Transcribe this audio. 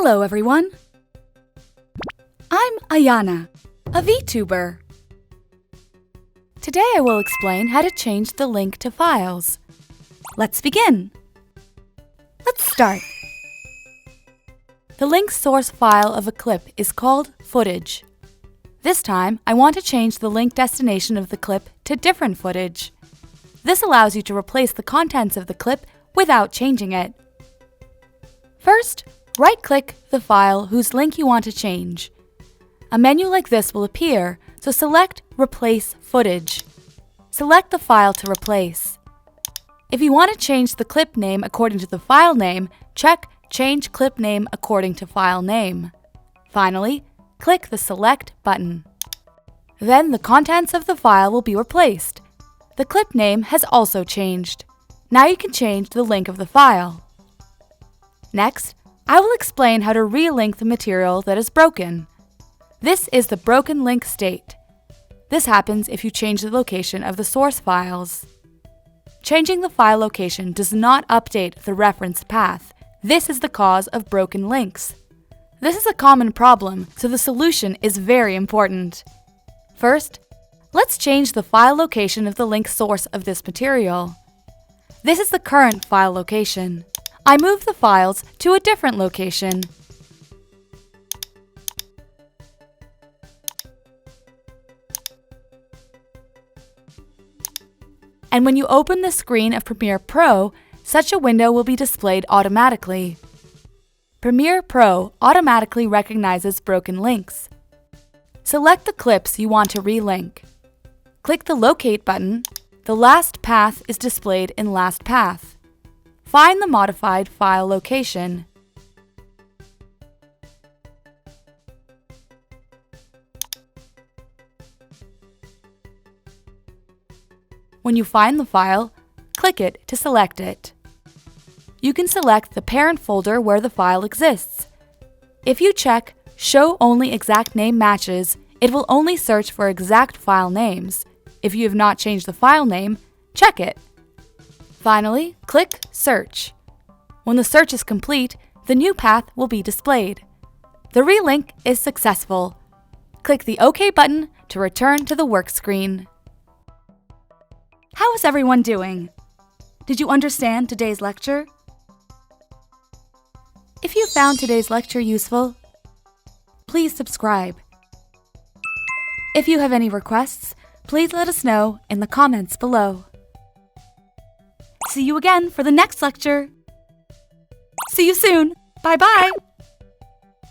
Hello everyone! I'm AYANA, a Vtuber. Today I will explain how to change the link to files. Let's begin! Let's start! The link source file of a clip is called footage. This time, I want to change the link destination of the clip to different footage. This allows you to replace the contents of the clip without changing it. First, right-click the file whose link you want to change. A menu like this will appear, so select Replace Footage. Select the file to replace. If you want to change the clip name according to the file name, check Change Clip Name according to file name. Finally, click the Select button. Then the contents of the file will be replaced. The clip name has also changed. Now you can change the link of the file. Next, I will explain how to relink the material that is broken. This is the broken link state. This happens if you change the location of the source files. Changing the file location does not update the reference path. This is the cause of broken links. This is a common problem, so the solution is very important. First, let's change the file location of the link source of this material. This is the current file location. I move the files to a different location. And when you open the screen of Premiere Pro, such a window will be displayed automatically. Premiere Pro automatically recognizes broken links. Select the clips you want to relink. Click the Locate button. The last path is displayed in Last Path. Find the modified file location. When you find the file, click it to select it. You can select the parent folder where the file exists. If you check Show Only Exact Name Matches, it will only search for exact file names. If you have not changed the file name, check it. Finally, click Search. When the search is complete, the new path will be displayed. The relink is successful. Click the OK button to return to the work screen. How is everyone doing? Did you understand today's lecture? If you found today's lecture useful, please subscribe. If you have any requests, please let us know in the comments below. See you again for the next lecture. See you soon. Bye-bye.